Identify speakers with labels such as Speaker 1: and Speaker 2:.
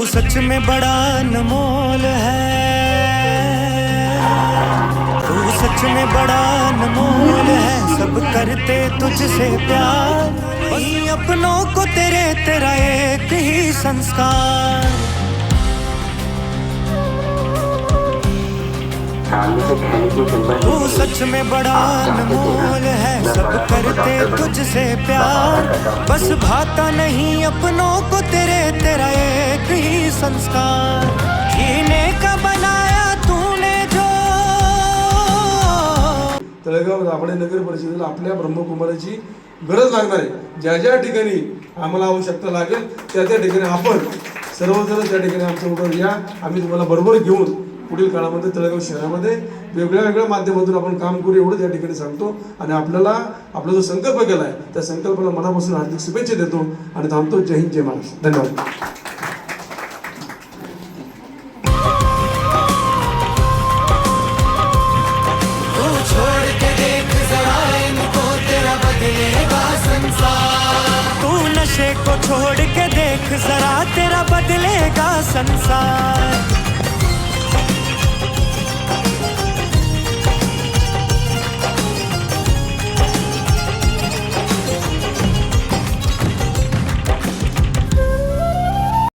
Speaker 1: सच में बड़ा अनमोल है, तू सच में बड़ा अनमोल है। सब करते तुझसे प्यार, वही अपनों को तेरा एक ही संस्कार। तू सच में बड़ा अनमोल है, सब करते तुझसे प्यार, बस भाता नहीं अपनों को तेरा एक ही संस्कार। जीने का बनाया तूने जो।
Speaker 2: तळेगाव राबडे नगर परिषदेला आपल्या ब्रह्मकुमारीची गरज लागणार आहे। ज्या ज्या ठिकाणी आम्हाला आवश्यकता लागेल त्या ठिकाणी आपण सर्वजण त्या ठिकाणी आमच्याबरोबर या। आम्ही तुम्हाला बरोबर घेऊन पुढील काळामध्ये तळेगाव शहरामध्ये वेगळ्या माध्यमातून आपण काम करू एवढं त्या ठिकाणी सांगतो। आणि आपल्याला आपला जो संकल्प केला आहे त्या संकल्पाला मनापासून हार्दिक शुभेच्छा देतो आणि थांबतो। जय हिंद, जय महाराष्ट्र, धन्यवाद।
Speaker 1: को छोड़ के देख जरा तेरा बदलेगा संसार।